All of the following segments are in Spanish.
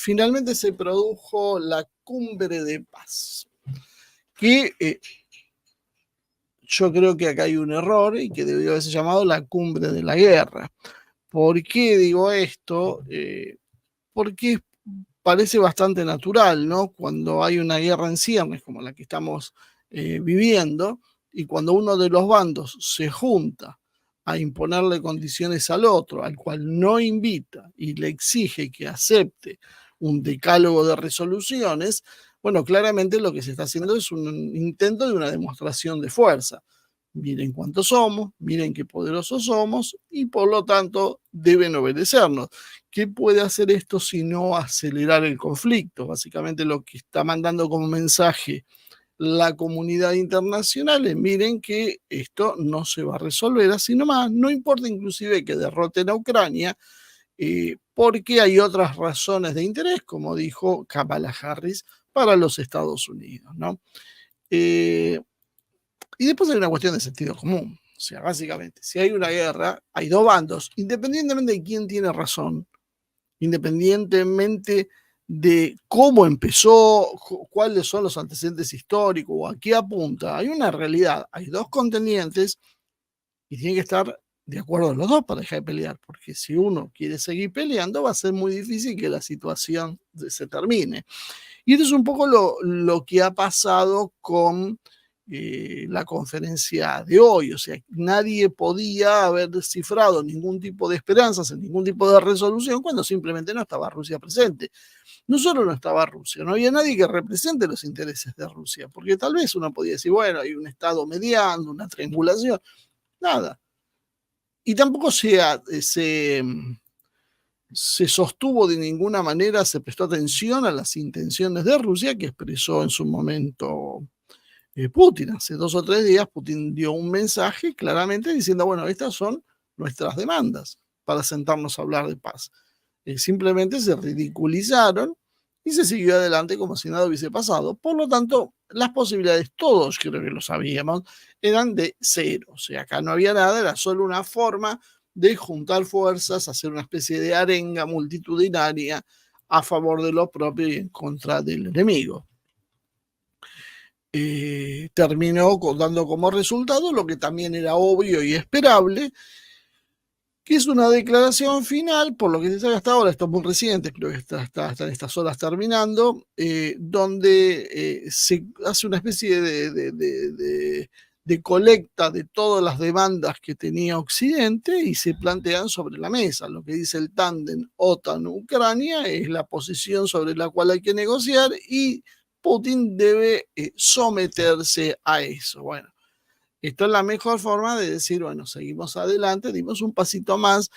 finalmente se produjo la cumbre de paz, que yo creo que acá hay un error y que debió haberse llamado la cumbre de la guerra. ¿Por qué digo esto? Porque parece bastante natural, ¿no? Cuando hay una guerra en ciernes como la que estamos viviendo, y cuando uno de los bandos se junta a imponerle condiciones al otro, al cual no invita y le exige que acepte un decálogo de resoluciones, bueno, claramente lo que se está haciendo es un intento de una demostración de fuerza. Miren cuántos somos, miren qué poderosos somos y por lo tanto deben obedecernos. ¿Qué puede hacer esto sino acelerar el conflicto? Básicamente lo que está mandando como mensaje la comunidad internacional es: miren que esto no se va a resolver así nomás, no importa inclusive que derroten a Ucrania, porque hay otras razones de interés, como dijo Kamala Harris, para los Estados Unidos, ¿no? Y después hay una cuestión de sentido común. O sea, básicamente, si hay una guerra, hay dos bandos, independientemente de quién tiene razón, independientemente de cómo empezó, cuáles son los antecedentes históricos o a qué apunta, hay una realidad, hay dos contendientes y tienen que estar de acuerdo los dos para dejar de pelear, porque si uno quiere seguir peleando va a ser muy difícil que la situación se termine. Y esto es un poco lo que ha pasado con la conferencia de hoy. O sea, nadie podía haber descifrado ningún tipo de esperanzas en ningún tipo de resolución cuando simplemente no estaba Rusia presente. No solo no estaba Rusia, no había nadie que represente los intereses de Rusia, porque tal vez uno podía decir, bueno, hay un Estado mediando, una triangulación, nada. Y tampoco se sostuvo de ninguna manera, se prestó atención a las intenciones de Rusia que expresó en su momento Putin. Hace 2 o 3 días Putin dio un mensaje claramente diciendo, bueno, estas son nuestras demandas para sentarnos a hablar de paz. Simplemente se ridiculizaron y se siguió adelante como si nada hubiese pasado. Por lo tanto, las posibilidades, todos creo que lo sabíamos, eran de cero. O sea, acá no había nada, era solo una forma de juntar fuerzas, hacer una especie de arenga multitudinaria a favor de lo propio y en contra del enemigo. Terminó dando como resultado lo que también era obvio y esperable, que es una declaración final, por lo que se sabe hasta ahora, esto es muy reciente, creo que está en estas horas terminando, donde se hace una especie de colecta de todas las demandas que tenía Occidente y se plantean sobre la mesa. Lo que dice el tándem OTAN-Ucrania es la posición sobre la cual hay que negociar y Putin debe someterse a eso. Bueno, esto es la mejor forma de decir, bueno, seguimos adelante, dimos un pasito más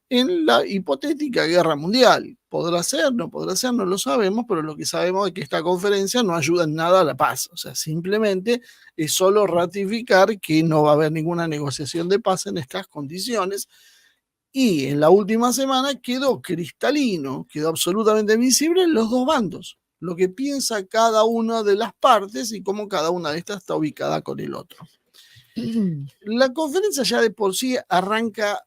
en la hipotética guerra mundial. ¿Podrá ser? No podrá ser, no lo sabemos, pero lo que sabemos es que esta conferencia no ayuda en nada a la paz. O sea, simplemente es solo ratificar que no va a haber ninguna negociación de paz en estas condiciones. Y en la última semana quedó cristalino, quedó absolutamente visible en los dos bandos, lo que piensa cada una de las partes y cómo cada una de estas está ubicada con el otro. La conferencia ya de por sí arranca,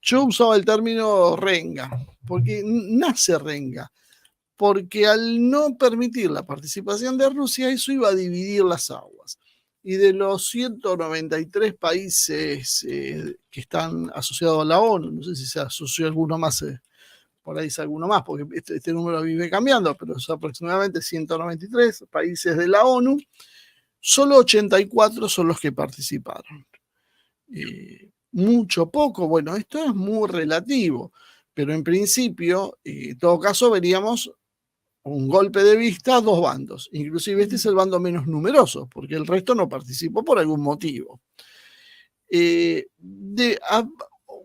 yo usaba el término renga, porque nace renga, porque al no permitir la participación de Rusia, eso iba a dividir las aguas. Y de los 193 países que están asociados a la ONU, no sé si se asoció alguno más, por ahí dice alguno más, porque este número vive cambiando, pero es aproximadamente 193 países de la ONU, solo 84 son los que participaron. Mucho, poco, bueno, esto es muy relativo, pero en principio, en todo caso, veríamos un golpe de vista a dos bandos. Inclusive este es el bando menos numeroso, porque el resto no participó por algún motivo.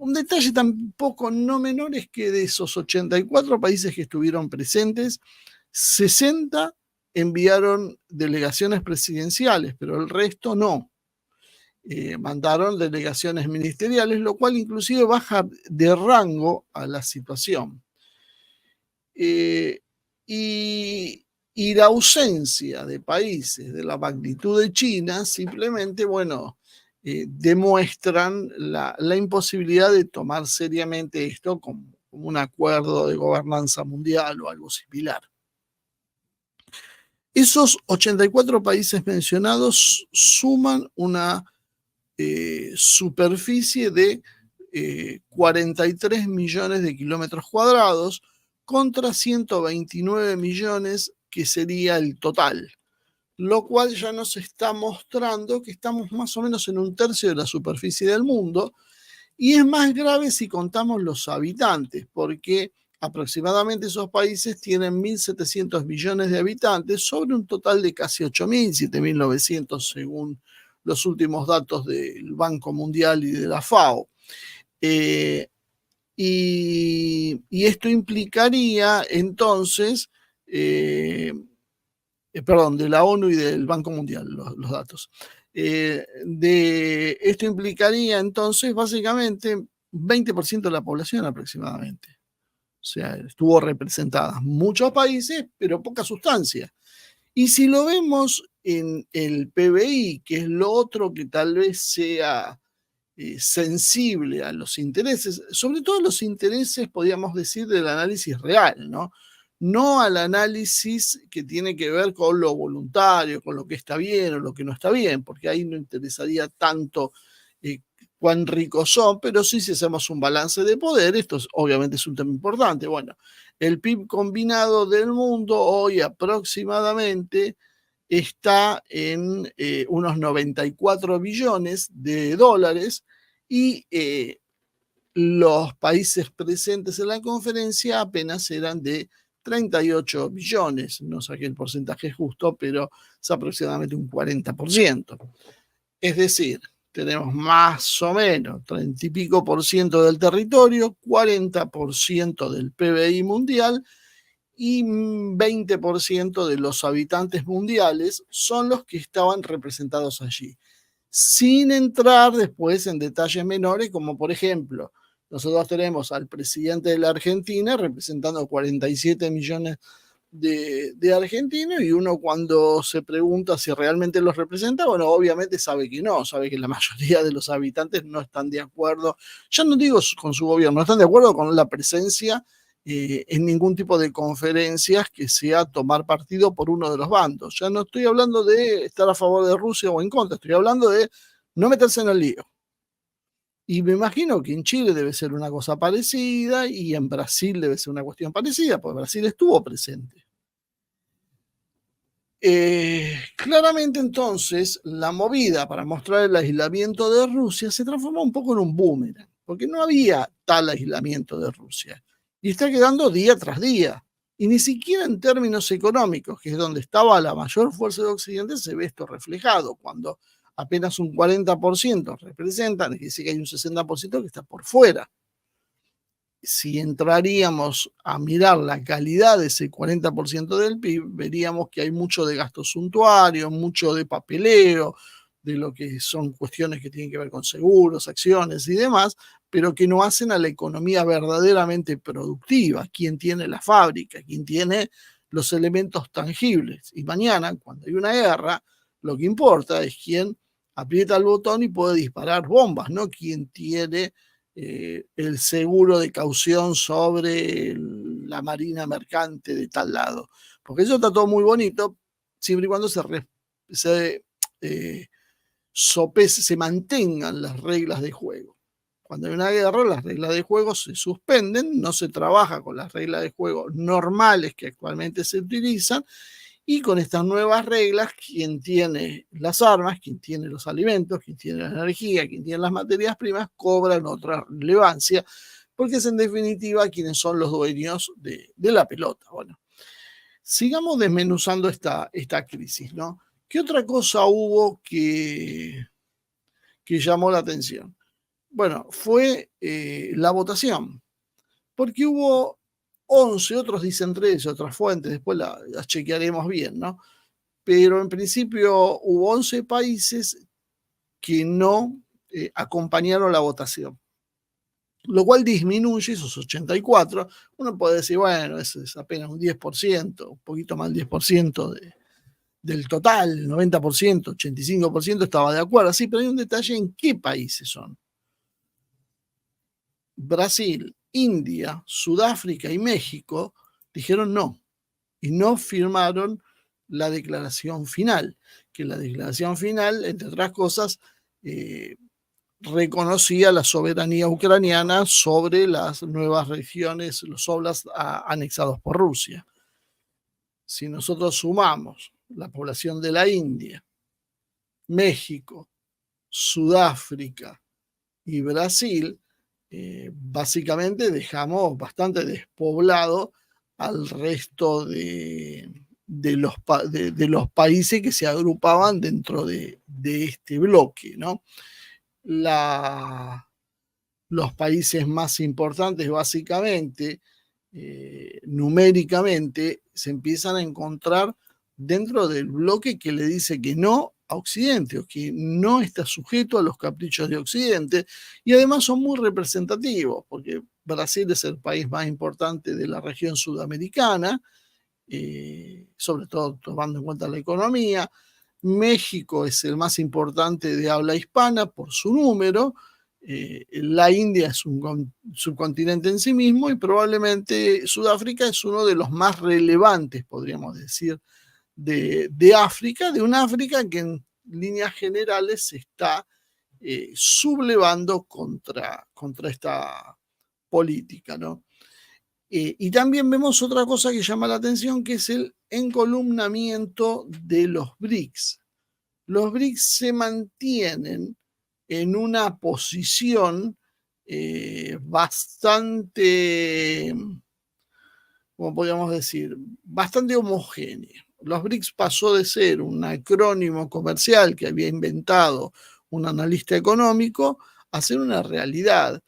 Un detalle tampoco no menor es que de esos 84 países que estuvieron presentes, 60 enviaron delegaciones presidenciales, pero el resto no. Mandaron delegaciones ministeriales, lo cual inclusive baja de rango a la situación. Y la ausencia de países de la magnitud de China simplemente, bueno, demuestran la imposibilidad de tomar seriamente esto como un acuerdo de gobernanza mundial o algo similar. Esos 84 países mencionados suman una superficie de 43 millones de kilómetros cuadrados contra 129 millones que sería el total, lo cual ya nos está mostrando que estamos más o menos en un tercio de la superficie del mundo, y es más grave si contamos los habitantes, porque aproximadamente esos países tienen 1.700 millones de habitantes sobre un total de casi 8.000, 7.900 según los últimos datos del Banco Mundial y de la FAO. Y esto implicaría entonces, perdón, de la ONU y del Banco Mundial, los datos. Esto implicaría entonces básicamente 20% de la población aproximadamente. O sea, estuvo representadas muchos países, pero poca sustancia. Y si lo vemos en el PBI, que es lo otro que tal vez sea sensible a los intereses, sobre todo los intereses, podríamos decir, del análisis real, ¿no? No al análisis que tiene que ver con lo voluntario, con lo que está bien o lo que no está bien, porque ahí no interesaría tanto cuán ricos son, pero sí si hacemos un balance de poder, esto obviamente es un tema importante. Bueno, el PIB combinado del mundo hoy aproximadamente está en unos 94 billones de dólares, y los países presentes en la conferencia apenas eran de 38 billones. No saqué el porcentaje justo, pero es aproximadamente un 40%. Es decir, tenemos más o menos 30 y pico por ciento del territorio, 40% del PBI mundial, y 20% de los habitantes mundiales son los que estaban representados allí, sin entrar después en detalles menores, como por ejemplo, nosotros tenemos al presidente de la Argentina representando 47 millones de argentinos, y uno cuando se pregunta si realmente los representa, bueno, obviamente sabe que no, sabe que la mayoría de los habitantes no están de acuerdo, ya no digo con su gobierno, no están de acuerdo con la presencia en ningún tipo de conferencias que sea tomar partido por uno de los bandos. Ya no estoy hablando de estar a favor de Rusia o en contra, estoy hablando de no meterse en el lío. Y me imagino que en Chile debe ser una cosa parecida, y en Brasil debe ser una cuestión parecida, porque Brasil estuvo presente. Claramente entonces la movida para mostrar el aislamiento de Rusia se transformó un poco en un boomerang, porque no había tal aislamiento de Rusia, y está quedando día tras día, y ni siquiera en términos económicos, que es donde estaba la mayor fuerza de Occidente, se ve esto reflejado, cuando apenas un 40% representan, es decir, que hay un 60% que está por fuera. Si entraríamos a mirar la calidad de ese 40% del PIB, veríamos que hay mucho de gasto suntuario, mucho de papeleo, de lo que son cuestiones que tienen que ver con seguros, acciones y demás, pero que no hacen a la economía verdaderamente productiva. ¿Quién tiene la fábrica? ¿Quién tiene los elementos tangibles? Y mañana, cuando hay una guerra, lo que importa es quién aprieta el botón y puede disparar bombas, no quién tiene el seguro de caución sobre la marina mercante de tal lado. Porque eso está todo muy bonito, siempre y cuando se mantengan las reglas de juego. Cuando hay una guerra, las reglas de juego se suspenden, no se trabaja con las reglas de juego normales que actualmente se utilizan, y con estas nuevas reglas, quien tiene las armas, quien tiene los alimentos, quien tiene la energía, quien tiene las materias primas, cobran otra relevancia, porque es en definitiva quienes son los dueños de la pelota. Bueno, sigamos desmenuzando esta crisis, ¿no? ¿Qué otra cosa hubo que llamó la atención? Bueno, fue la votación, porque hubo 11, otros dicen 13, otras fuentes, después las chequearemos bien, ¿no? Pero en principio hubo 11 países que no acompañaron la votación, lo cual disminuye esos 84. Uno puede decir, bueno, es apenas un 10%, un poquito más del 10% del total, el 90%, 85% estaba de acuerdo. Sí, pero hay un detalle en qué países son. Brasil, India, Sudáfrica y México dijeron no y no firmaron la declaración final, que la declaración final, entre otras cosas, reconocía la soberanía ucraniana sobre las nuevas regiones, los oblast anexados por Rusia. Si nosotros sumamos la población de la India, México, Sudáfrica y Brasil, básicamente dejamos bastante despoblado al resto de los países que se agrupaban dentro de este bloque, ¿no? Los países más importantes, básicamente, numéricamente, se empiezan a encontrar dentro del bloque que le dice que no a Occidente, o que no está sujeto a los caprichos de Occidente, y además son muy representativos, porque Brasil es el país más importante de la región sudamericana, sobre todo tomando en cuenta la economía. México es el más importante de habla hispana por su número. La India es un subcontinente en sí mismo y probablemente Sudáfrica es uno de los más relevantes, podríamos decir, de África, de una África que en líneas generales se está sublevando contra esta política, ¿no? Y también vemos otra cosa que llama la atención, que es el encolumnamiento de los BRICS. Los BRICS se mantienen en una posición bastante, como podríamos decir, bastante homogénea. Los BRICS pasó de ser un acrónimo comercial que había inventado un analista económico a ser una realidad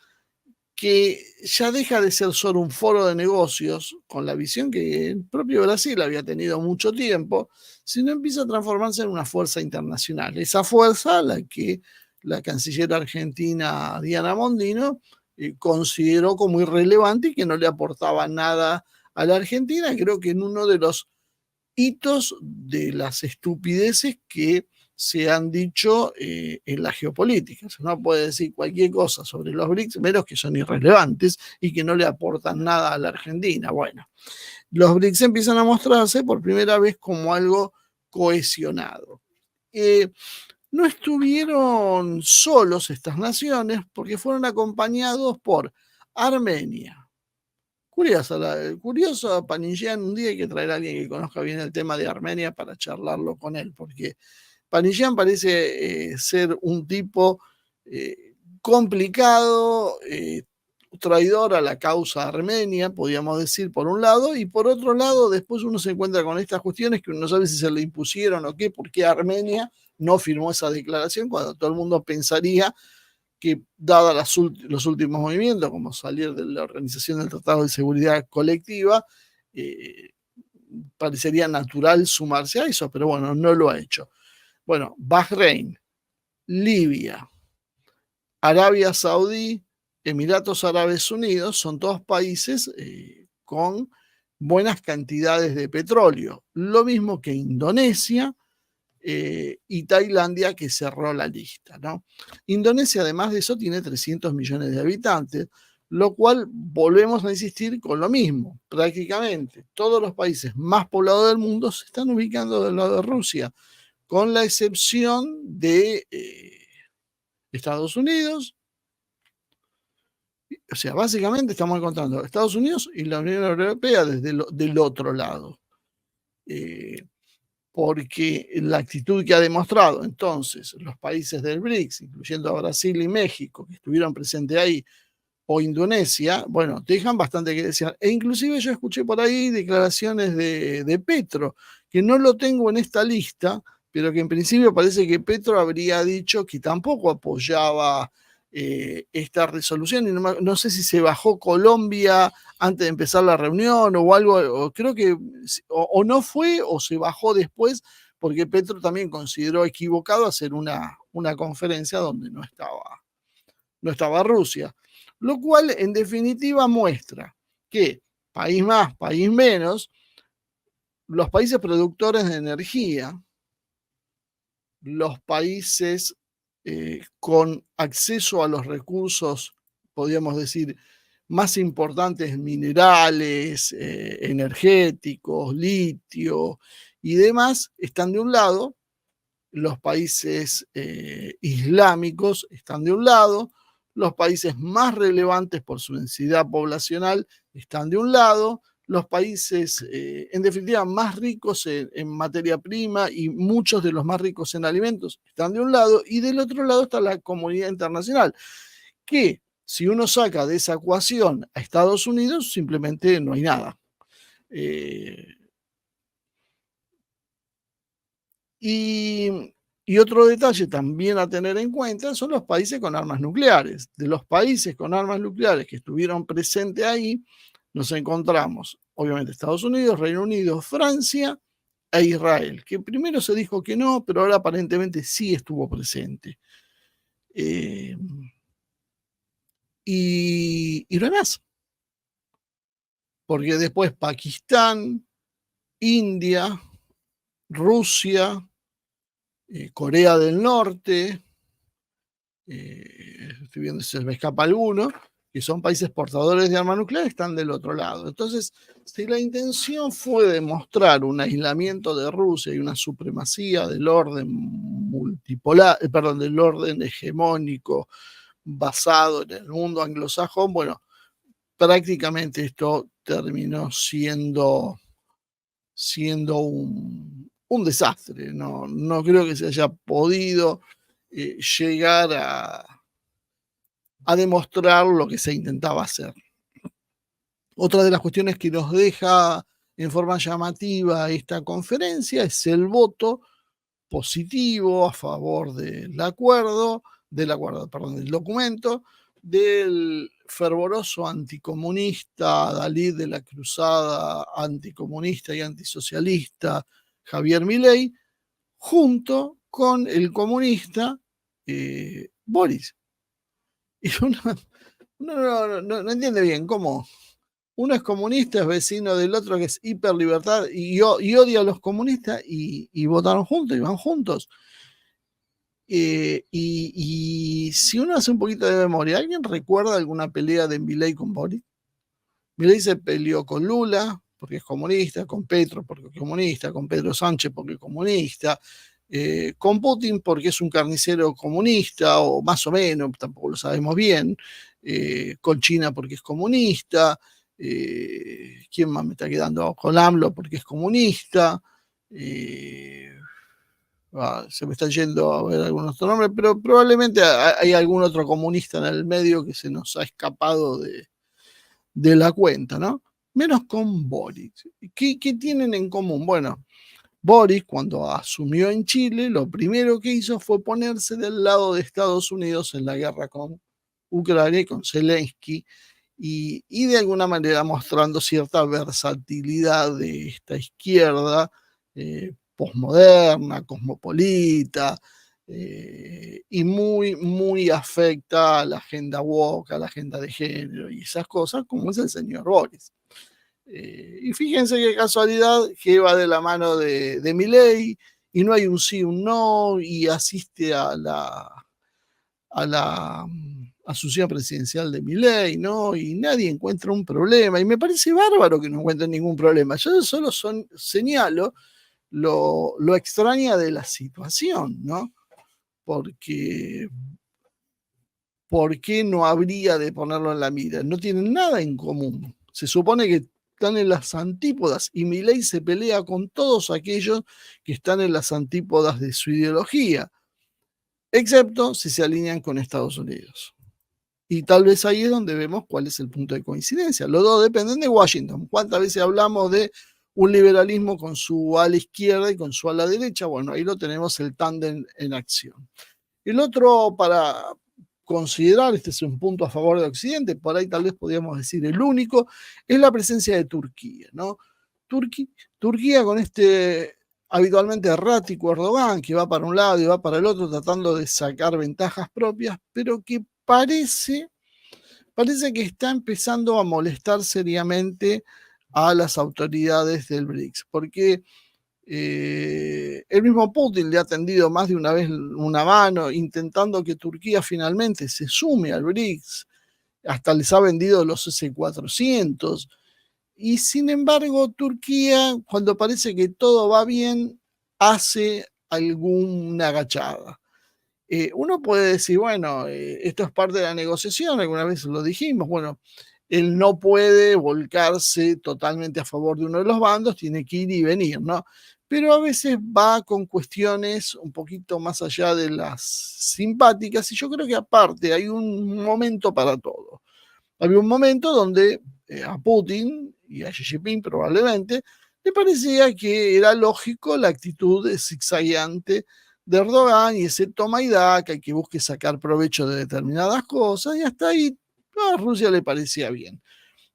que ya deja de ser solo un foro de negocios, con la visión que el propio Brasil había tenido mucho tiempo, sino empieza a transformarse en una fuerza internacional. Esa fuerza, la que la canciller argentina Diana Mondino consideró como irrelevante y que no le aportaba nada a la Argentina, creo que en uno de los hitos de las estupideces que se han dicho en la geopolítica. Uno puede decir cualquier cosa sobre los BRICS, menos que son irrelevantes y que no le aportan nada a la Argentina. Bueno, los BRICS empiezan a mostrarse por primera vez como algo cohesionado. No estuvieron solos estas naciones porque fueron acompañados por Armenia. Curioso Panishian, un día hay que traer a alguien que conozca bien el tema de Armenia para charlarlo con él, porque Panishian parece ser un tipo complicado, traidor a la causa armenia, podríamos decir, por un lado, y por otro lado, después uno se encuentra con estas cuestiones que uno no sabe si se le impusieron o qué, porque Armenia no firmó esa declaración cuando todo el mundo pensaría que, dada los últimos movimientos, como salir de la Organización del Tratado de Seguridad Colectiva, parecería natural sumarse a eso, pero bueno, no lo ha hecho. Bueno, Bahrein, Libia, Arabia Saudí, Emiratos Árabes Unidos, son todos países con buenas cantidades de petróleo. Lo mismo que Indonesia y Tailandia, que cerró la lista, ¿no? Indonesia, además de eso, tiene 300 millones de habitantes, lo cual volvemos a insistir con lo mismo. Prácticamente todos los países más poblados del mundo se están ubicando del lado de Rusia, con la excepción de Estados Unidos. O sea, básicamente estamos encontrando Estados Unidos y la Unión Europea del otro lado. Porque la actitud que ha demostrado entonces los países del BRICS, incluyendo a Brasil y México, que estuvieron presentes ahí, o Indonesia, bueno, dejan bastante que desear. E inclusive yo escuché por ahí declaraciones de Petro, que no lo tengo en esta lista, pero que en principio parece que Petro habría dicho que tampoco apoyaba esta resolución, y no sé si se bajó Colombia antes de empezar la reunión o algo, o creo que o no fue o se bajó después, porque Petro también consideró equivocado hacer una conferencia donde no estaba Rusia, lo cual en definitiva muestra que país más, país menos, los países productores de energía, los países con acceso a los recursos, podríamos decir, más importantes minerales, energéticos, litio y demás, están de un lado, los países islámicos están de un lado, los países más relevantes por su densidad poblacional están de un lado, los países, en definitiva, más ricos en materia prima y muchos de los más ricos en alimentos están de un lado, y del otro lado está la comunidad internacional, que si uno saca de esa ecuación a Estados Unidos, simplemente no hay nada. Y otro detalle también a tener en cuenta son los países con armas nucleares. De los países con armas nucleares que estuvieron presentes ahí, nos encontramos, obviamente, Estados Unidos, Reino Unido, Francia e Israel, que primero se dijo que no, pero ahora aparentemente sí estuvo presente. Y no hay más, porque después Pakistán, India, Rusia, Corea del Norte, estoy viendo si se me escapa alguno, que son países portadores de armas nucleares, están del otro lado. Entonces, si la intención fue demostrar un aislamiento de Rusia y una supremacía del orden multipolar, del orden hegemónico basado en el mundo anglosajón, bueno, prácticamente esto terminó siendo un desastre. No creo que se haya podido llegar a demostrar lo que se intentaba hacer. Otra de las cuestiones que nos deja en forma llamativa esta conferencia es el voto positivo a favor del documento, del fervoroso anticomunista, Dalí de la cruzada anticomunista y antisocialista Javier Milei, junto con el comunista Boris. Y no entiende bien cómo uno es comunista, es vecino del otro que es hiperlibertad y odia a los comunistas y votaron juntos y van juntos. Y si uno hace un poquito de memoria, ¿alguien recuerda alguna pelea de Milei con Boris? Milei se peleó con Lula porque es comunista, con Petro porque es comunista, con Pedro Sánchez porque es comunista, con Putin porque es un carnicero comunista, o más o menos, tampoco lo sabemos bien, con China porque es comunista, ¿quién más me está quedando? Con AMLO porque es comunista, se me está yendo a ver algunos otros nombres, pero probablemente hay algún otro comunista en el medio que se nos ha escapado de la cuenta, ¿no? Menos con Boris. ¿Qué tienen en común? Bueno, Boris, cuando asumió en Chile, lo primero que hizo fue ponerse del lado de Estados Unidos en la guerra con Ucrania y con Zelensky, y de alguna manera mostrando cierta versatilidad de esta izquierda posmoderna, cosmopolita, y muy afecta a la agenda woke, a la agenda de género y esas cosas, como es el señor Boris. Y fíjense qué casualidad que va de la mano de Milei, y no hay un sí, un no, y asiste a la asunción presidencial de Milei, ¿no? Y nadie encuentra un problema, y me parece bárbaro que no encuentren ningún problema. Yo solo señalo lo extraña de la situación, ¿no? Porque ¿por qué no habría de ponerlo en la mira? No tienen nada en común. Se supone que están en las antípodas, y Milei se pelea con todos aquellos que están en las antípodas de su ideología, excepto si se alinean con Estados Unidos. Y tal vez ahí es donde vemos cuál es el punto de coincidencia. Los dos dependen de Washington. ¿Cuántas veces hablamos de un liberalismo con su ala izquierda y con su ala derecha? Bueno, ahí lo tenemos, el tándem en acción. El otro, para considerar, este es un punto a favor de Occidente, por ahí tal vez podríamos decir el único, es la presencia de Turquía, ¿no? Turquía con este habitualmente errático Erdogan, que va para un lado y va para el otro tratando de sacar ventajas propias, pero que parece que está empezando a molestar seriamente a las autoridades del BRICS, porque el mismo Putin le ha tendido más de una vez una mano intentando que Turquía finalmente se sume al BRICS, hasta les ha vendido los S-400. Y sin embargo, Turquía, cuando parece que todo va bien, hace alguna agachada. Uno puede decir, bueno, esto es parte de la negociación, alguna vez lo dijimos, bueno, él no puede volcarse totalmente a favor de uno de los bandos, tiene que ir y venir, ¿no? Pero a veces va con cuestiones un poquito más allá de las simpáticas, y yo creo que aparte hay un momento para todo. Había un momento donde a Putin y a Xi Jinping probablemente le parecía que era lógico la actitud zigzagueante de Erdogan y ese toma y daca, que busque sacar provecho de determinadas cosas, y hasta ahí a Rusia le parecía bien.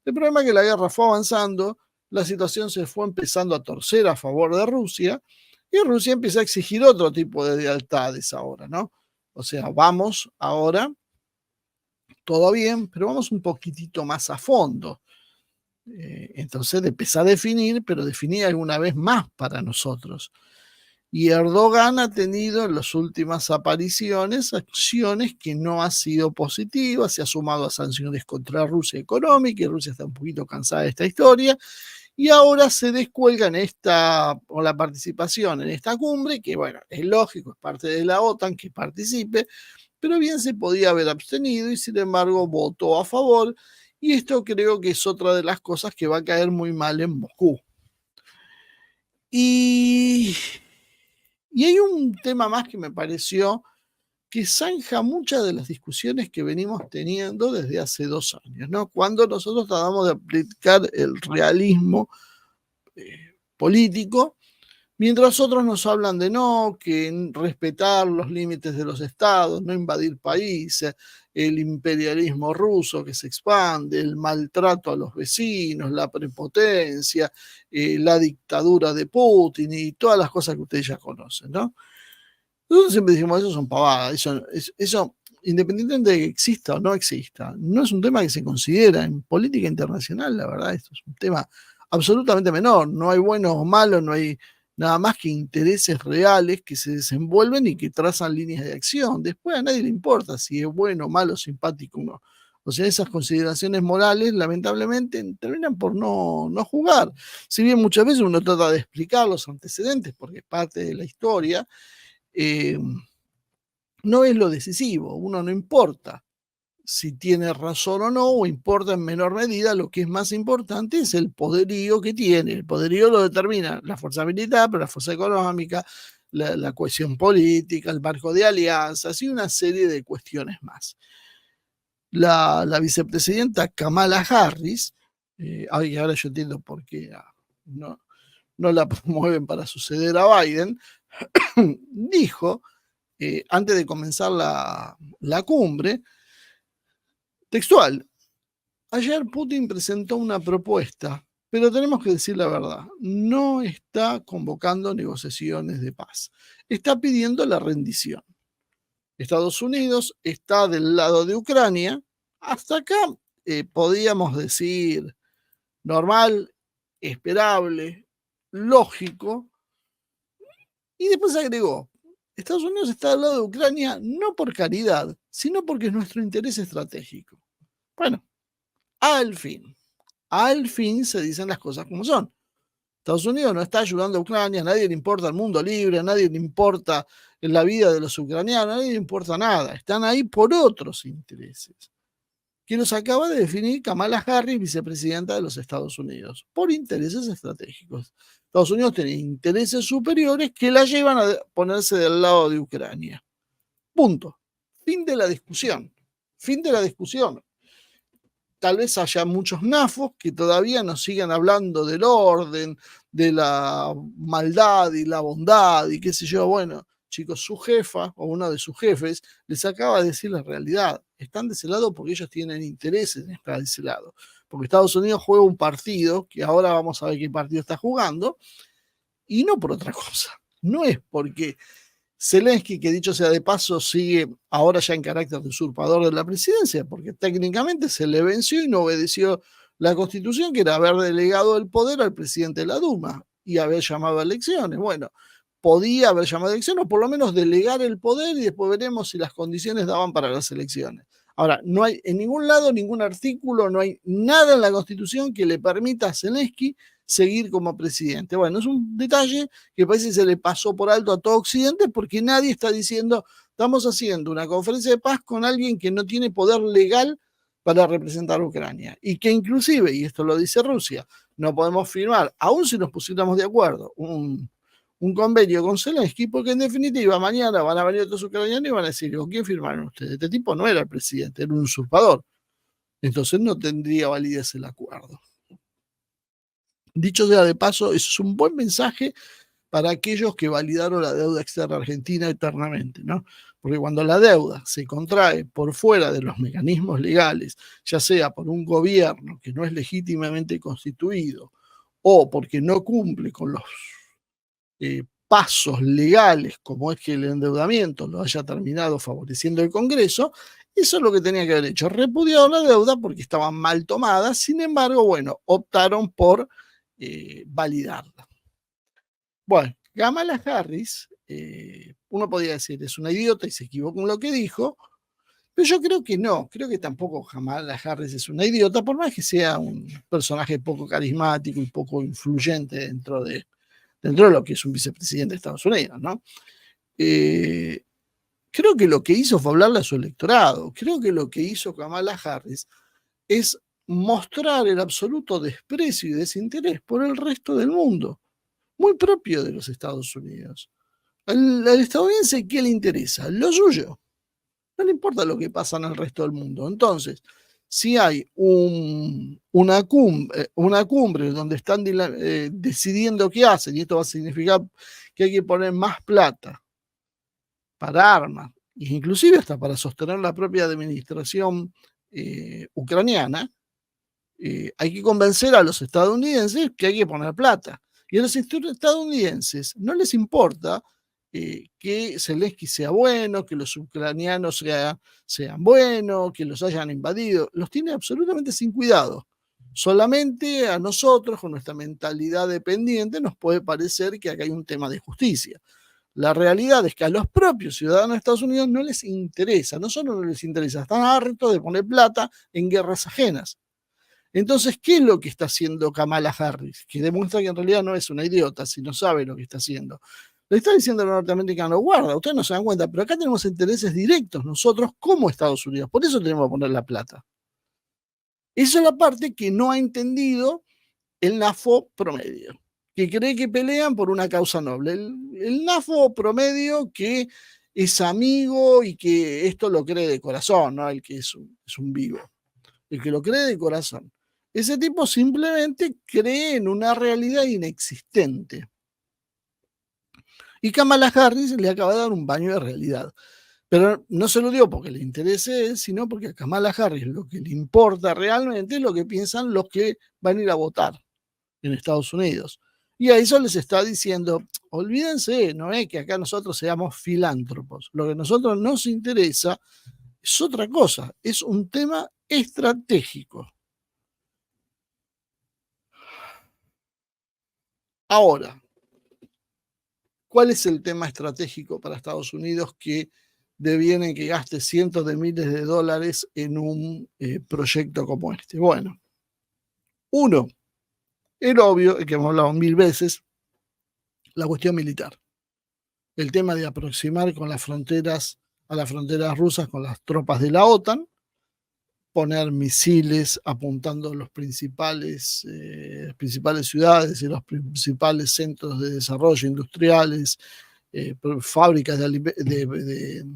El problema es que la guerra fue avanzando, la situación se fue empezando a torcer a favor de Rusia, y Rusia empieza a exigir otro tipo de lealtades ahora, ¿no? O sea, vamos ahora, todo bien, pero vamos un poquitito más a fondo. Entonces empieza a definir, pero definir alguna vez más para nosotros. Y Erdogan ha tenido en las últimas apariciones acciones que no han sido positivas, se ha sumado a sanciones contra Rusia económica, y Rusia está un poquito cansada de esta historia, y ahora se descuelga en esta, con la participación en esta cumbre, que bueno, es lógico, es parte de la OTAN que participe, pero bien se podía haber abstenido y sin embargo votó a favor, y esto creo que es otra de las cosas que va a caer muy mal en Moscú. Y hay un tema más que me pareció que zanja muchas de las discusiones que venimos teniendo desde hace 2 años, ¿no? Cuando nosotros tratamos de aplicar el realismo político, mientras otros nos hablan de no, que respetar los límites de los estados, no invadir países, el imperialismo ruso que se expande, el maltrato a los vecinos, la prepotencia, la dictadura de Putin y todas las cosas que ustedes ya conocen, ¿no? Nosotros siempre decimos, eso son pavadas, eso independientemente de que exista o no exista, no es un tema que se considera en política internacional, la verdad, esto es un tema absolutamente menor, no hay buenos o malos, no hay nada más que intereses reales que se desenvuelven y que trazan líneas de acción. Después a nadie le importa si es bueno, malo, simpático o no. O sea, esas consideraciones morales, lamentablemente, terminan por no jugar. Si bien muchas veces uno trata de explicar los antecedentes, porque es parte de la historia, eh, no es lo decisivo, uno no importa si tiene razón o no, o importa en menor medida, lo que es más importante es el poderío que tiene. El poderío lo determina la fuerza militar, pero la fuerza económica, la cohesión política, el marco de alianzas y una serie de cuestiones más. La vicepresidenta Kamala Harris, ahora yo entiendo por qué no la promueven para suceder a Biden, dijo, antes de comenzar la cumbre, textual: ayer Putin presentó una propuesta, pero tenemos que decir la verdad, no está convocando negociaciones de paz, está pidiendo la rendición. Estados Unidos está del lado de Ucrania, hasta acá podíamos decir normal, esperable, lógico, y después agregó: Estados Unidos está del lado de Ucrania no por caridad, sino porque es nuestro interés estratégico. Bueno, al fin se dicen las cosas como son. Estados Unidos no está ayudando a Ucrania, a nadie le importa el mundo libre, a nadie le importa la vida de los ucranianos, a nadie le importa nada. Están ahí por otros intereses, que los acaba de definir Kamala Harris, vicepresidenta de los Estados Unidos, por intereses estratégicos. Estados Unidos tiene intereses superiores que la llevan a ponerse del lado de Ucrania. Punto. Fin de la discusión. Fin de la discusión. Tal vez haya muchos nafos que todavía nos sigan hablando del orden, de la maldad y la bondad y qué sé yo. Bueno, chicos, su jefa o uno de sus jefes les acaba de decir la realidad. Están de ese lado porque ellos tienen intereses en estar de ese lado. Porque Estados Unidos juega un partido, que ahora vamos a ver qué partido está jugando, y no por otra cosa. No es porque Zelensky, que dicho sea de paso, sigue ahora ya en carácter de usurpador de la presidencia, porque técnicamente se le venció y no obedeció la Constitución, que era haber delegado el poder al presidente de la Duma y haber llamado a elecciones. Bueno, podía haber llamado a elecciones o por lo menos delegar el poder y después veremos si las condiciones daban para las elecciones. Ahora, no hay en ningún lado, ningún artículo, no hay nada en la Constitución que le permita a Zelensky seguir como presidente. Bueno, es un detalle que parece que se le pasó por alto a todo Occidente porque nadie está diciendo, estamos haciendo una conferencia de paz con alguien que no tiene poder legal para representar a Ucrania y que inclusive, y esto lo dice Rusia, no podemos firmar, aun si nos pusiéramos de acuerdo, un convenio con Zelensky, porque en definitiva mañana van a venir otros ucranianos y van a decir, ¿con quién firmaron ustedes? Este tipo no era el presidente, era un usurpador. Entonces no tendría validez el acuerdo. Dicho sea de paso, eso es un buen mensaje para aquellos que validaron la deuda externa argentina eternamente, ¿no? Porque cuando la deuda se contrae por fuera de los mecanismos legales, ya sea por un gobierno que no es legítimamente constituido o porque no cumple con los pasos legales, como es que el endeudamiento lo haya terminado favoreciendo el Congreso, eso es lo que tenía que haber hecho, repudiado la deuda porque estaba mal tomada, sin embargo, bueno, optaron por validarla. Bueno, Kamala Harris, uno podría decir, es una idiota y se equivocó en lo que dijo, pero yo creo que no, creo que tampoco Kamala Harris es una idiota, por más que sea un personaje poco carismático y poco influyente dentro de lo que es un vicepresidente de Estados Unidos, ¿no? Creo que lo que hizo fue hablarle a su electorado, creo que lo que hizo Kamala Harris es mostrar el absoluto desprecio y desinterés por el resto del mundo, muy propio de los Estados Unidos. Al estadounidense, ¿qué le interesa? Lo suyo. No le importa lo que pasa en el resto del mundo. Entonces, si hay una cumbre donde están decidiendo qué hacen, y esto va a significar que hay que poner más plata para armas, e inclusive hasta para sostener la propia administración ucraniana, hay que convencer a los estadounidenses que hay que poner plata. Y a los estadounidenses no les importa que Zelensky sea bueno, que los ucranianos sean buenos, que los hayan invadido. Los tiene absolutamente sin cuidado. Solamente a nosotros, con nuestra mentalidad dependiente, nos puede parecer que acá hay un tema de justicia. La realidad es que a los propios ciudadanos de Estados Unidos no les interesa, no solo no les interesa, están hartos de poner plata en guerras ajenas. Entonces, ¿qué es lo que está haciendo Kamala Harris? Que demuestra que en realidad no es una idiota, sino sabe lo que está haciendo. Le está diciendo a los norteamericanos, guarda, ustedes no se dan cuenta, pero acá tenemos intereses directos nosotros como Estados Unidos, por eso tenemos que poner la plata. Esa es la parte que no ha entendido el NAFO promedio, que cree que pelean por una causa noble. El NAFO promedio que es amigo y que esto lo cree de corazón, ¿no? El que es un vivo, el que lo cree de corazón. Ese tipo simplemente cree en una realidad inexistente. Y Kamala Harris le acaba de dar un baño de realidad. Pero no se lo dio porque le interese él, sino porque a Kamala Harris lo que le importa realmente es lo que piensan los que van a ir a votar en Estados Unidos. Y a eso les está diciendo, olvídense, no es que acá nosotros seamos filántropos. Lo que a nosotros nos interesa es otra cosa, es un tema estratégico. Ahora, ¿cuál es el tema estratégico para Estados Unidos que deviene que gaste cientos de miles de dólares en un proyecto como este? Bueno, uno, el obvio, el que hemos hablado 1000 veces, la cuestión militar. El tema de aproximar con las fronteras a las fronteras rusas con las tropas de la OTAN, poner misiles apuntando a los principales ciudades y los principales centros de desarrollo industriales, fábricas de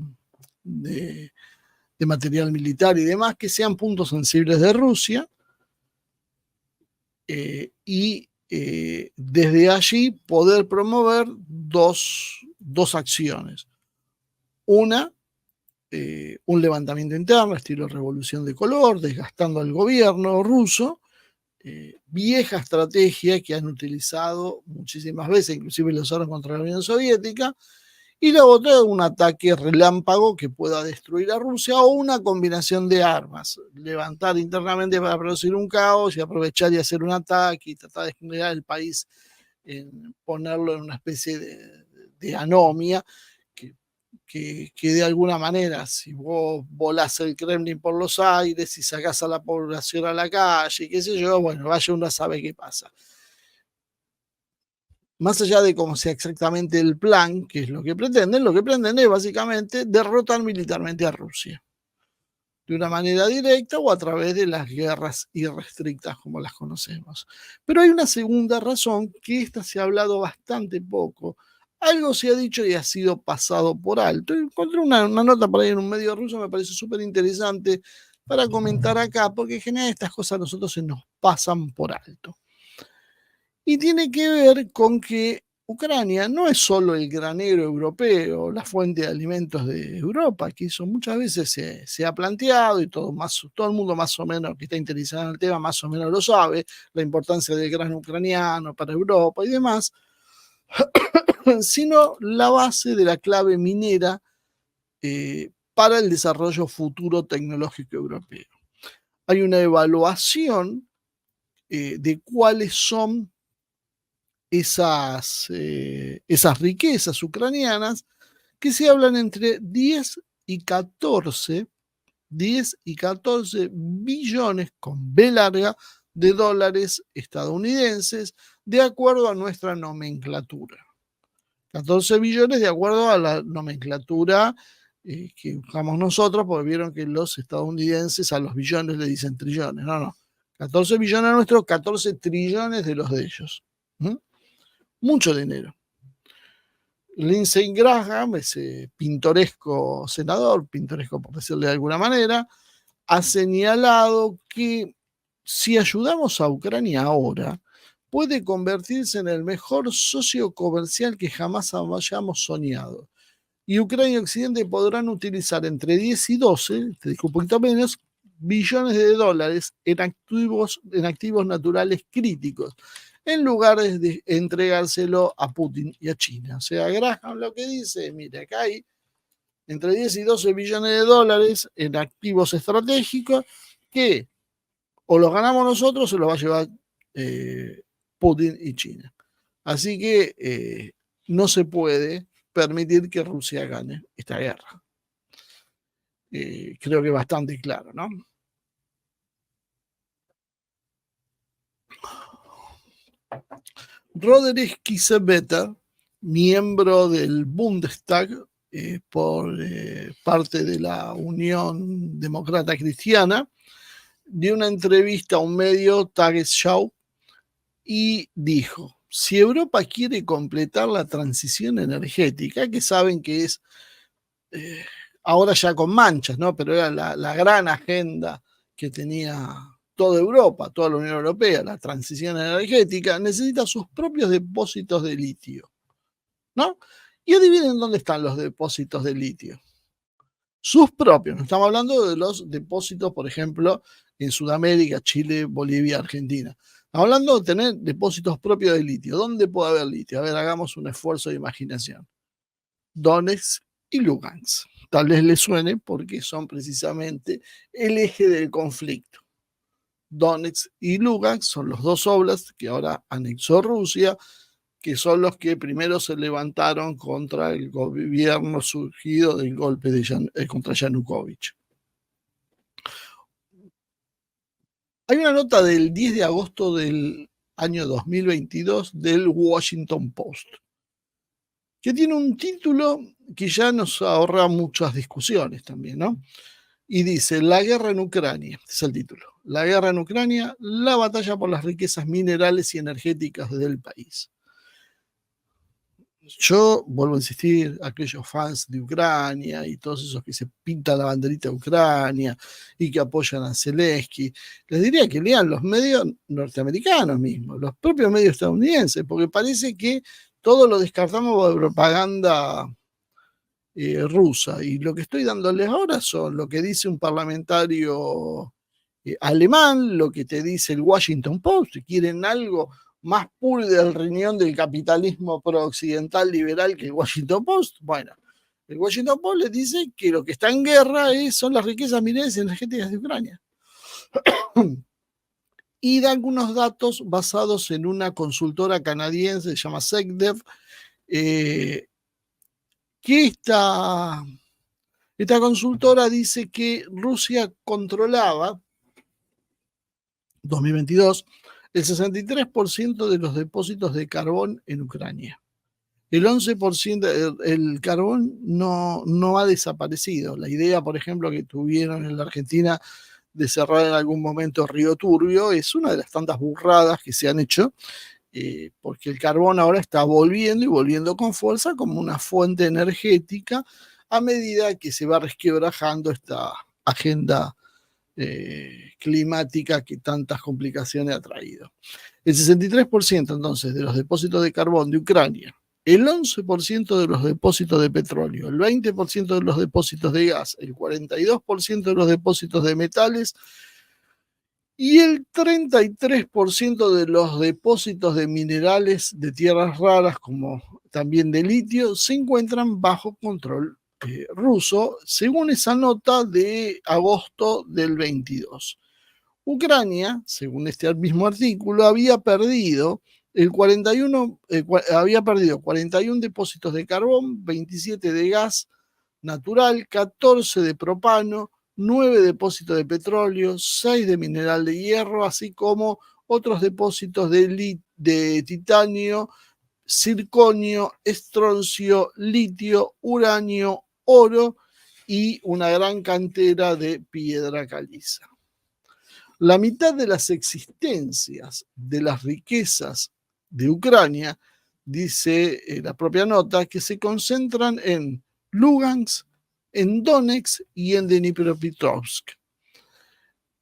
material militar y demás, que sean puntos sensibles de Rusia, y desde allí poder promover dos acciones. Una, un levantamiento interno, estilo revolución de color, desgastando al gobierno ruso, vieja estrategia que han utilizado muchísimas veces, inclusive lo usaron contra la Unión Soviética, y la otra, un ataque relámpago que pueda destruir a Rusia o una combinación de armas, levantar internamente para producir un caos y aprovechar y hacer un ataque y tratar de generar el país, ponerlo en una especie de anomia que de alguna manera, si vos volás el Kremlin por los aires y sacás a la población a la calle, qué sé yo, bueno, vaya uno sabe qué pasa. Más allá de cómo sea exactamente el plan, que es lo que pretenden es básicamente derrotar militarmente a Rusia, de una manera directa o a través de las guerras irrestrictas como las conocemos. Pero hay una segunda razón, que esta se ha hablado bastante poco. Algo se ha dicho y ha sido pasado por alto. Encontré una nota por ahí en un medio ruso, me parece súper interesante para comentar acá, porque en general estas cosas a nosotros se nos pasan por alto. Y tiene que ver con que Ucrania no es solo el granero europeo, la fuente de alimentos de Europa, que eso muchas veces se ha planteado y todo el mundo más o menos que está interesado en el tema más o menos lo sabe, la importancia del grano ucraniano para Europa y demás, sino la base de la clave minera para el desarrollo futuro tecnológico europeo. Hay una evaluación de cuáles son esas riquezas ucranianas que se hablan entre 10 y 14 billones con B larga de dólares estadounidenses de acuerdo a nuestra nomenclatura. 14 billones de acuerdo a la nomenclatura que usamos nosotros, porque vieron que los estadounidenses a los billones le dicen trillones. No. 14 billones nuestros, 14 trillones de los de ellos. Mucho dinero. Lindsey Graham, ese pintoresco senador, pintoresco por decirle de alguna manera, ha señalado que si ayudamos a Ucrania ahora, puede convertirse en el mejor socio comercial que jamás hayamos soñado. Y Ucrania y Occidente podrán utilizar entre 10 y 12, te digo un poquito menos, billones de dólares en activos naturales críticos, en lugar de entregárselo a Putin y a China. O sea, Graham lo que dice, mire, acá hay entre 10 y 12 billones de dólares en activos estratégicos que o los ganamos nosotros o los va a llevar Putin y China. Así que no se puede permitir que Rusia gane esta guerra. Creo que es bastante claro, ¿no? Roderick Kiesewetter, miembro del Bundestag por parte de la Unión Demócrata Cristiana, dio una entrevista a un medio, Tagesschau, y dijo, si Europa quiere completar la transición energética, que saben que es ahora ya con manchas, ¿no? Pero era la gran agenda que tenía toda Europa, toda la Unión Europea, la transición energética, necesita sus propios depósitos de litio, ¿no? Y adivinen dónde están los depósitos de litio. Sus propios, no estamos hablando de los depósitos, por ejemplo, en Sudamérica, Chile, Bolivia, Argentina. Estamos hablando de tener depósitos propios de litio. ¿Dónde puede haber litio? A ver, hagamos un esfuerzo de imaginación. Donetsk y Lugansk. Tal vez les suene porque son precisamente el eje del conflicto. Donetsk y Lugansk son los dos oblasts que ahora anexó Rusia, que son los que primero se levantaron contra el gobierno surgido del golpe contra Yanukovych. Hay una nota del 10 de agosto del año 2022 del Washington Post, que tiene un título que ya nos ahorra muchas discusiones también, ¿no? Y dice, la guerra en Ucrania, este es el título, la guerra en Ucrania, la batalla por las riquezas minerales y energéticas del país. Yo vuelvo a insistir, aquellos fans de Ucrania y todos esos que se pintan la banderita de Ucrania y que apoyan a Zelensky, les diría que lean los medios norteamericanos mismos, los propios medios estadounidenses, porque parece que todo lo descartamos por propaganda rusa. Y lo que estoy dándoles ahora son lo que dice un parlamentario alemán, lo que te dice el Washington Post, si quieren algo más puro del riñón del capitalismo pro-occidental liberal que el Washington Post, bueno, el Washington Post les dice que lo que está en guerra son las riquezas mineras y energéticas de Ucrania. Y da algunos datos basados en una consultora canadiense, se llama SecDev, que esta consultora dice que Rusia controlaba, 2022, el 63% de los depósitos de carbón en Ucrania. El 11%, el carbón no ha desaparecido. La idea, por ejemplo, que tuvieron en la Argentina de cerrar en algún momento Río Turbio es una de las tantas burradas que se han hecho, porque el carbón ahora está volviendo y volviendo con fuerza como una fuente energética a medida que se va resquebrajando esta agenda climática que tantas complicaciones ha traído. El 63% entonces de los depósitos de carbón de Ucrania, el 11% de los depósitos de petróleo, el 20% de los depósitos de gas, el 42% de los depósitos de metales y el 33% de los depósitos de minerales de tierras raras, como también de litio, se encuentran bajo control ruso, según esa nota de agosto del 22. Ucrania, según este mismo artículo, había perdido 41 depósitos de carbón, 27 de gas natural, 14 de propano, 9 depósitos de petróleo, 6 de mineral de hierro, así como otros depósitos de titanio, circonio, estroncio, litio, uranio, oro y una gran cantera de piedra caliza. La mitad de las existencias de las riquezas de Ucrania, dice la propia nota, que se concentran en Lugansk, en Donetsk y en Dnipropetrovsk.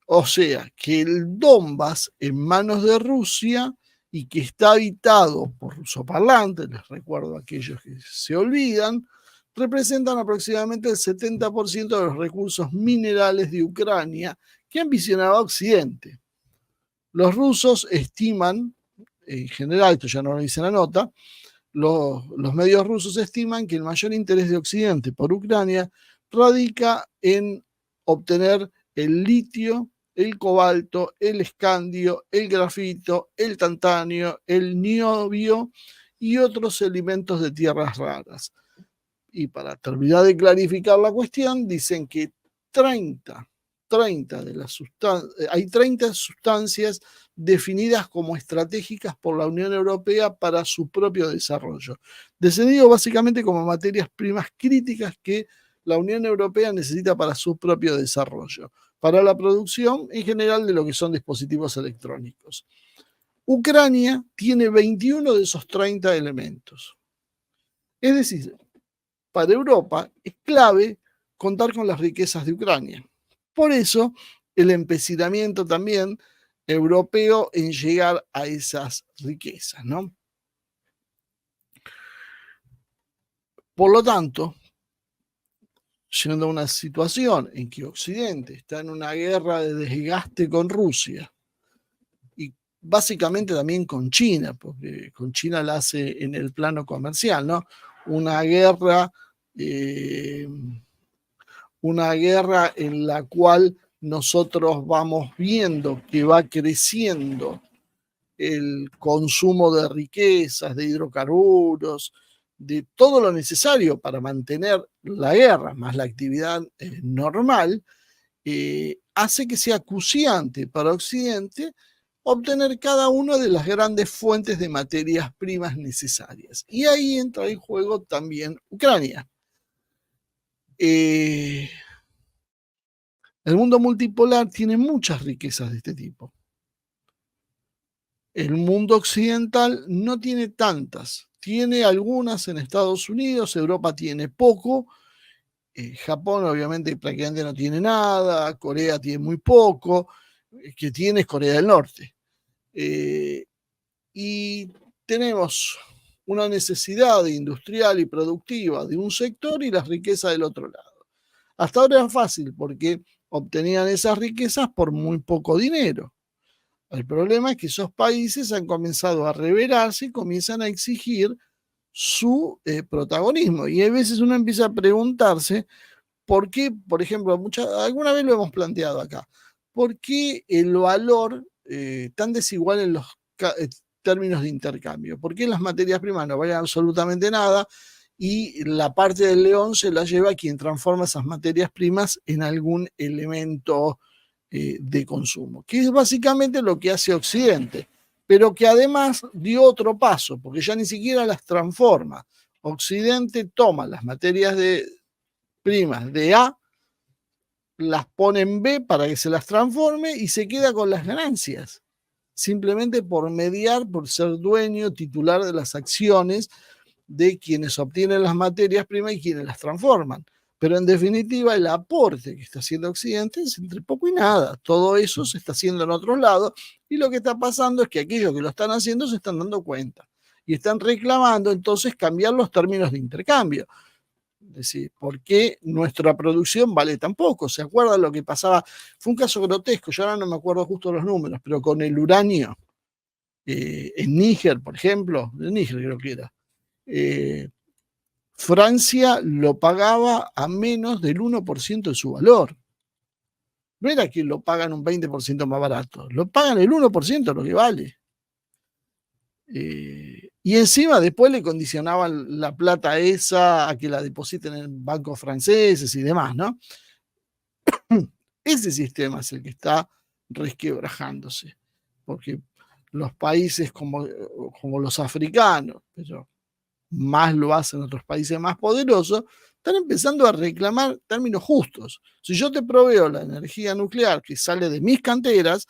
O sea, que el Donbass en manos de Rusia y que está habitado por rusoparlantes, les recuerdo a aquellos que se olvidan, representan aproximadamente el 70% de los recursos minerales de Ucrania que ambicionaba Occidente. Los rusos estiman, en general, esto ya no lo dice la nota, los medios rusos estiman que el mayor interés de Occidente por Ucrania radica en obtener el litio, el cobalto, el escandio, el grafito, el tantalio, el niobio y otros elementos de tierras raras. Y para terminar de clarificar la cuestión, dicen que 30 de las hay 30 sustancias definidas como estratégicas por la Unión Europea para su propio desarrollo, decidido básicamente como materias primas críticas que la Unión Europea necesita para su propio desarrollo, para la producción en general de lo que son dispositivos electrónicos. Ucrania tiene 21 de esos 30 elementos. Es decir, para Europa es clave contar con las riquezas de Ucrania. Por eso, el empecinamiento también europeo en llegar a esas riquezas, ¿no? Por lo tanto, llegando a una situación en que Occidente está en una guerra de desgaste con Rusia y básicamente también con China, porque con China la hace en el plano comercial, ¿no? Una guerra en la cual nosotros vamos viendo que va creciendo el consumo de riquezas, de hidrocarburos, de todo lo necesario para mantener la guerra, más la actividad normal, hace que sea acuciante para Occidente obtener cada una de las grandes fuentes de materias primas necesarias. Y ahí entra en juego también Ucrania. El mundo multipolar tiene muchas riquezas de este tipo. El mundo occidental no tiene tantas. Tiene algunas en Estados Unidos, Europa tiene poco, Japón obviamente prácticamente no tiene nada, Corea tiene muy poco, que tiene es Corea del Norte. Y tenemos una necesidad industrial y productiva de un sector y las riquezas del otro lado. Hasta ahora era fácil porque obtenían esas riquezas por muy poco dinero. El problema es que esos países han comenzado a rebelarse y comienzan a exigir su protagonismo. Y a veces uno empieza a preguntarse por qué, por ejemplo, alguna vez lo hemos planteado acá, por qué el valor tan desigual en los términos de intercambio. ¿Por qué las materias primas no valen absolutamente nada y la parte del león se la lleva quien transforma esas materias primas en algún elemento de consumo, que es básicamente lo que hace Occidente, pero que además dio otro paso, porque ya ni siquiera las transforma. Occidente toma las materias primas de A, las pone en B para que se las transforme y se queda con las ganancias, simplemente por mediar, por ser dueño, titular de las acciones de quienes obtienen las materias primas y quienes las transforman. Pero en definitiva, el aporte que está haciendo Occidente es entre poco y nada. Todo eso se está haciendo en otros lados y lo que está pasando es que aquellos que lo están haciendo se están dando cuenta y están reclamando entonces cambiar los términos de intercambio. Es decir, ¿por qué nuestra producción vale tan poco? ¿Se acuerdan lo que pasaba? Fue un caso grotesco, yo ahora no me acuerdo justo los números, pero con el uranio en Níger, por ejemplo, en Níger creo que era, Francia lo pagaba a menos del 1% de su valor. No era que lo pagan un 20% más barato, lo pagan el 1% de lo que vale. Y encima después le condicionaban la plata esa a que la depositen en bancos franceses y demás, ¿no? Ese sistema es el que está resquebrajándose, porque los países como los africanos, pero más lo hacen otros países más poderosos, están empezando a reclamar términos justos. Si yo te proveo la energía nuclear que sale de mis canteras,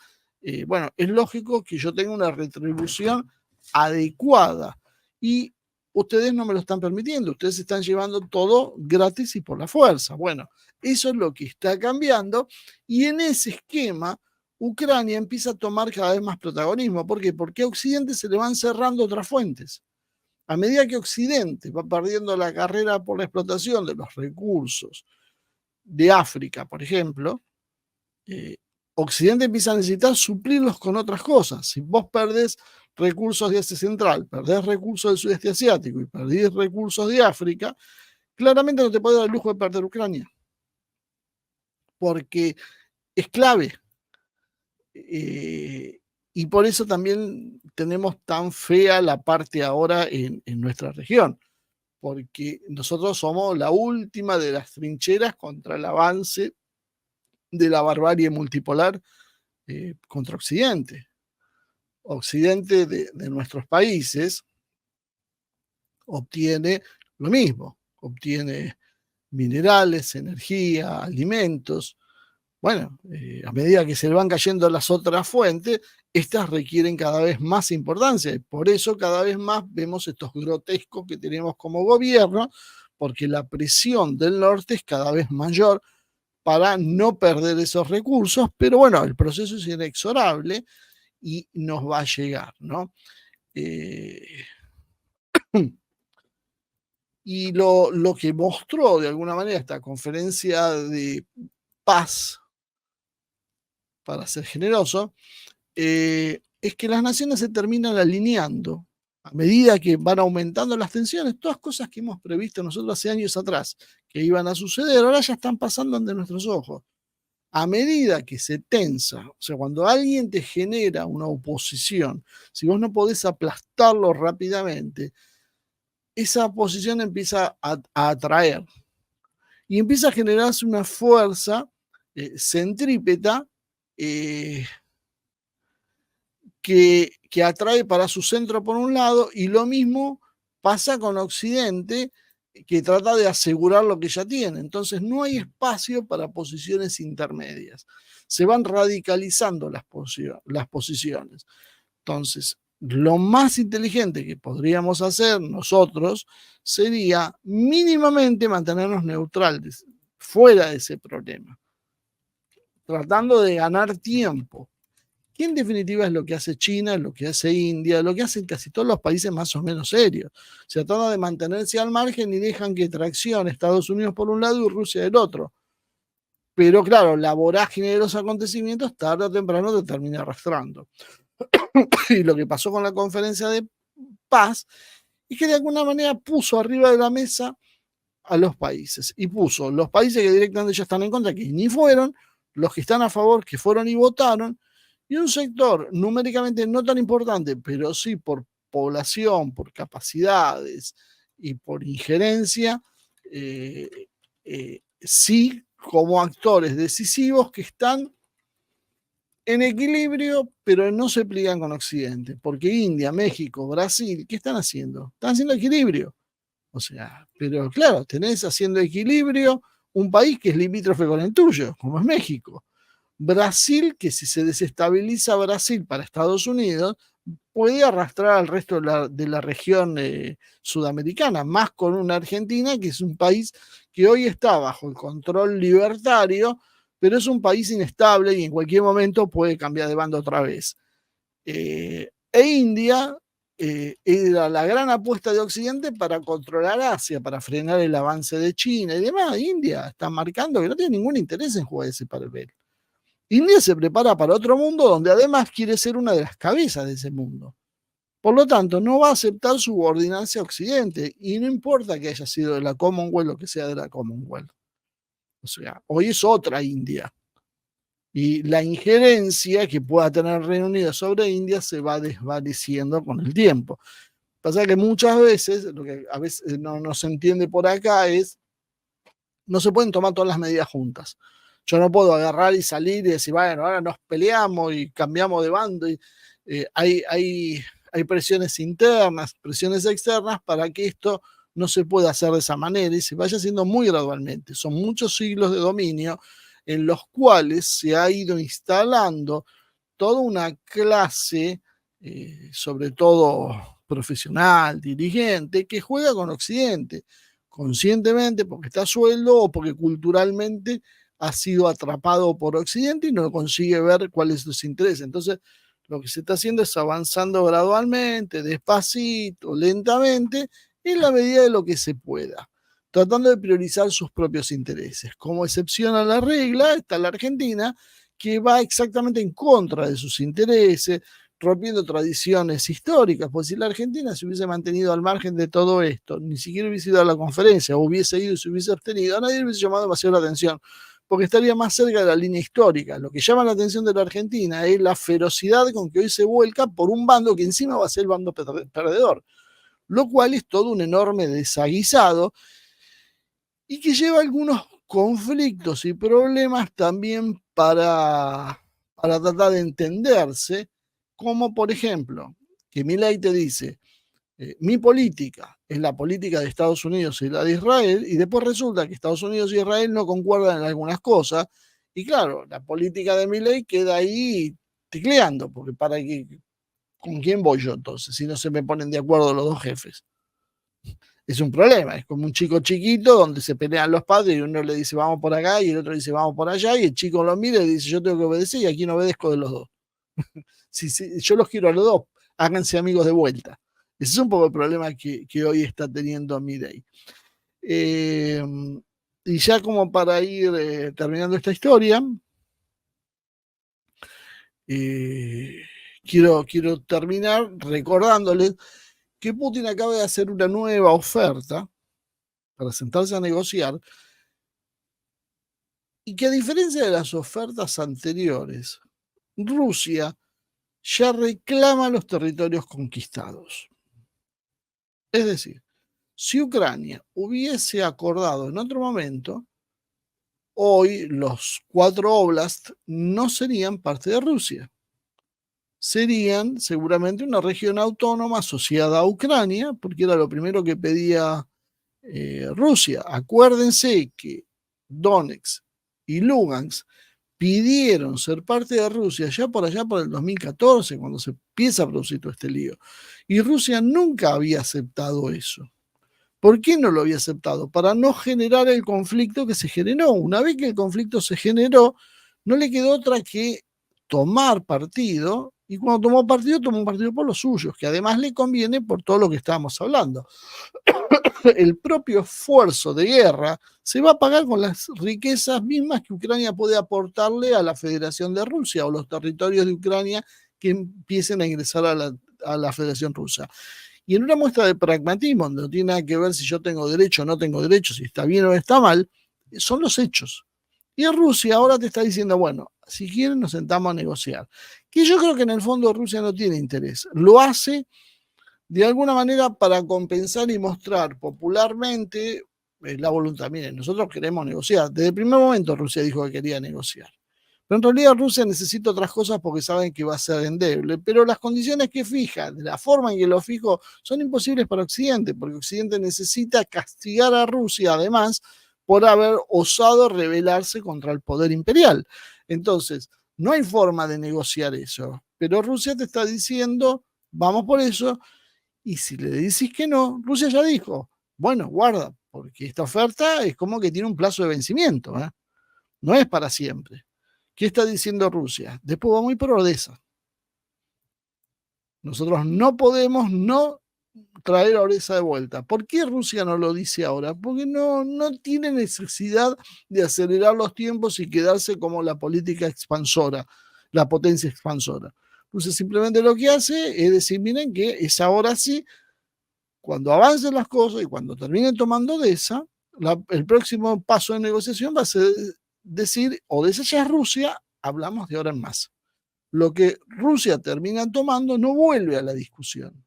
bueno, es lógico que yo tenga una retribución adecuada y ustedes no me lo están permitiendo, ustedes están llevando todo gratis y por la fuerza. Bueno, eso es lo que está cambiando y en ese esquema Ucrania empieza a tomar cada vez más protagonismo. ¿Por qué? Porque a Occidente se le van cerrando otras fuentes. A medida que Occidente va perdiendo la carrera por la explotación de los recursos de África, por ejemplo, Occidente empieza a necesitar suplirlos con otras cosas. Si vos perdés recursos de Asia Central, perdés recursos del sudeste asiático y perdés recursos de África, claramente no te podés dar el lujo de perder Ucrania, porque es clave. Y por eso también tenemos tan fea la parte ahora en nuestra región, porque nosotros somos la última de las trincheras contra el avance de la barbarie multipolar contra Occidente. Occidente de nuestros países obtiene lo mismo, obtiene minerales, energía, alimentos. Bueno, a medida que se van cayendo las otras fuentes, estas requieren cada vez más importancia. Y por eso cada vez más vemos estos grotescos que tenemos como gobierno, porque la presión del norte es cada vez mayor para no perder esos recursos, pero bueno, el proceso es inexorable y nos va a llegar, ¿no? Y lo que mostró de alguna manera esta conferencia de paz, para ser generoso, es que las naciones se terminan alineando a medida que van aumentando las tensiones, todas cosas que hemos previsto nosotros hace años atrás que iban a suceder, ahora ya están pasando ante nuestros ojos. A medida que se tensa, o sea, cuando alguien te genera una oposición, si vos no podés aplastarlo rápidamente, esa oposición empieza a atraer y empieza a generarse una fuerza centrípeta que atrae para su centro por un lado, y lo mismo pasa con Occidente, que trata de asegurar lo que ya tiene. Entonces no hay espacio para posiciones intermedias. Se van radicalizando las posiciones. Entonces, lo más inteligente que podríamos hacer nosotros sería mínimamente mantenernos neutrales, fuera de ese problema, tratando de ganar tiempo. Que en definitiva es lo que hace China, lo que hace India, lo que hacen casi todos los países más o menos serios. Se trata de mantenerse al margen y dejan que traccione Estados Unidos por un lado y Rusia del otro. Pero claro, la vorágine de los acontecimientos tarde o temprano te termina arrastrando. Y lo que pasó con la conferencia de paz es que de alguna manera puso arriba de la mesa a los países. Y puso los países que directamente ya están en contra, que ni fueron, los que están a favor, que fueron y votaron, y un sector numéricamente no tan importante, pero sí por población, por capacidades, y por injerencia, sí como actores decisivos que están en equilibrio, pero no se pliegan con Occidente, porque India, México, Brasil, ¿qué están haciendo? Están haciendo equilibrio. O sea, pero claro, tenés haciendo equilibrio un país que es limítrofe con el tuyo, como es México. Brasil, que si se desestabiliza Brasil para Estados Unidos, puede arrastrar al resto de la región sudamericana, más con una Argentina que es un país que hoy está bajo el control libertario, pero es un país inestable y en cualquier momento puede cambiar de bando otra vez. India era la gran apuesta de Occidente para controlar Asia, para frenar el avance de China y demás. India está marcando que no tiene ningún interés en jugar ese papel. India se prepara para otro mundo donde además quiere ser una de las cabezas de ese mundo. Por lo tanto, no va a aceptar subordinancia a Occidente y no importa que haya sido de la Commonwealth o que sea de la Commonwealth. O sea, hoy es otra India. Y la injerencia que pueda tener Reino Unido sobre India se va desvaneciendo con el tiempo. Pasa que muchas veces, lo que a veces no se entiende por acá es, no se pueden tomar todas las medidas juntas. Yo no puedo agarrar y salir y decir, bueno, ahora nos peleamos y cambiamos de bando. Y, hay presiones internas, presiones externas para que esto no se pueda hacer de esa manera y se vaya haciendo muy gradualmente. Son muchos siglos de dominio en los cuales se ha ido instalando toda una clase, sobre todo profesional, dirigente, que juega con Occidente, conscientemente porque está a sueldo o porque culturalmente ha sido atrapado por Occidente y no consigue ver cuál es sus intereses. Entonces, lo que se está haciendo es avanzando gradualmente, despacito, lentamente, en la medida de lo que se pueda, tratando de priorizar sus propios intereses. Como excepción a la regla está la Argentina, que va exactamente en contra de sus intereses, rompiendo tradiciones históricas, porque si la Argentina se hubiese mantenido al margen de todo esto, ni siquiera hubiese ido a la conferencia, o hubiese ido y se hubiese abstenido, a nadie le hubiese llamado demasiado la atención, porque estaría más cerca de la línea histórica. Lo que llama la atención de la Argentina es la ferocidad con que hoy se vuelca por un bando que encima va a ser el bando perdedor, lo cual es todo un enorme desaguisado y que lleva algunos conflictos y problemas también para tratar de entenderse, como por ejemplo, que Milei te dice, mi política es la política de Estados Unidos y la de Israel, y después resulta que Estados Unidos y Israel no concuerdan en algunas cosas, y claro, la política de Milei queda ahí tecleando, porque para que, ¿con quién voy yo entonces? Si no se me ponen de acuerdo los dos jefes. Es un problema, es como un chico chiquito donde se pelean los padres y uno le dice vamos por acá y el otro dice vamos por allá y el chico lo mira y dice yo tengo que obedecer y aquí no obedezco de los dos. Si yo los quiero a los dos, háganse amigos de vuelta. Ese es un poco el problema que hoy está teniendo Milei. Y ya como para ir terminando esta historia, quiero terminar recordándoles que Putin acaba de hacer una nueva oferta para sentarse a negociar y que a diferencia de las ofertas anteriores, Rusia ya reclama los territorios conquistados. Es decir, si Ucrania hubiese acordado en otro momento, hoy los 4 oblasts no serían parte de Rusia. Serían seguramente una región autónoma asociada a Ucrania, porque era lo primero que pedía Rusia. Acuérdense que Donetsk y Lugansk pidieron ser parte de Rusia ya por allá por el 2014, cuando se empieza a producir todo este lío. Y Rusia nunca había aceptado eso. ¿Por qué no lo había aceptado? Para no generar el conflicto que se generó. Una vez que el conflicto se generó, no le quedó otra que tomar partido, y cuando tomó un partido por los suyos, que además le conviene por todo lo que estábamos hablando. El propio esfuerzo de guerra se va a pagar con las riquezas mismas que Ucrania puede aportarle a la Federación de Rusia o los territorios de Ucrania que empiecen a ingresar a la Federación Rusa. Y en una muestra de pragmatismo, donde no tiene nada que ver si yo tengo derecho o no tengo derecho, si está bien o está mal, son los hechos. Y Rusia ahora te está diciendo, bueno, si quieren nos sentamos a negociar. Que yo creo que en el fondo Rusia no tiene interés. Lo hace de alguna manera para compensar y mostrar popularmente la voluntad. Miren, nosotros queremos negociar. Desde el primer momento Rusia dijo que quería negociar. Pero en realidad Rusia necesita otras cosas porque saben que va a ser endeble. Pero las condiciones que fija, de la forma en que lo fijo, son imposibles para Occidente, porque Occidente necesita castigar a Rusia, además, por haber osado rebelarse contra el poder imperial. Entonces, no hay forma de negociar eso. Pero Rusia te está diciendo, vamos por eso, y si le dices que no, Rusia ya dijo, bueno, guarda, porque esta oferta es como que tiene un plazo de vencimiento, ¿eh? No es para siempre. ¿Qué está diciendo Rusia? Después vamos a ir por Odessa. Nosotros no podemos no traer a Odessa de vuelta. ¿Por qué Rusia no lo dice ahora? Porque no tiene necesidad de acelerar los tiempos y quedarse como la política expansora, la potencia expansora. Rusia simplemente lo que hace es decir, miren que es ahora sí, cuando avancen las cosas y cuando terminen tomando Odessa, el próximo paso de negociación va a ser decir, Odessa ya es Rusia, hablamos de ahora en más. Lo que Rusia termina tomando no vuelve a la discusión,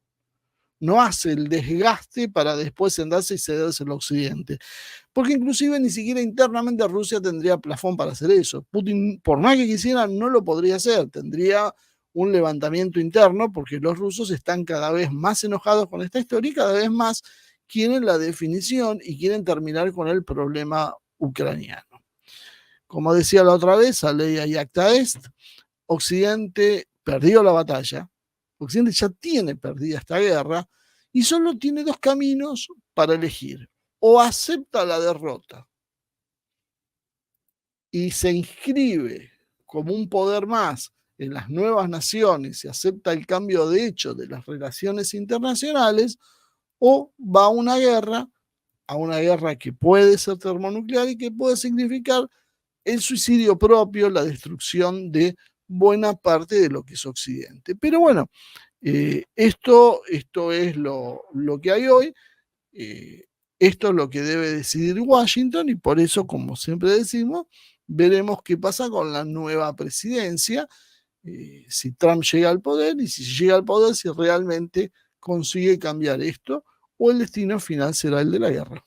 no hace el desgaste para después sentarse y cederse al Occidente. Porque inclusive ni siquiera internamente Rusia tendría plafón para hacer eso. Putin, por más que quisiera, no lo podría hacer. Tendría un levantamiento interno porque los rusos están cada vez más enojados con esta historia y cada vez más quieren la definición y quieren terminar con el problema ucraniano. Como decía la otra vez, Aleya y Acta Est, Occidente perdió la batalla, Occidente ya tiene perdida esta guerra y solo tiene dos caminos para elegir. O acepta la derrota y se inscribe como un poder más en las nuevas naciones y acepta el cambio de hecho de las relaciones internacionales, o va a una guerra que puede ser termonuclear y que puede significar el suicidio propio, la destrucción de buena parte de lo que es Occidente. Pero bueno, esto es lo que hay hoy. Esto es lo que debe decidir Washington y por eso, como siempre decimos, veremos qué pasa con la nueva presidencia, si Trump llega al poder y si llega al poder, si realmente consigue cambiar esto o el destino final será el de la guerra.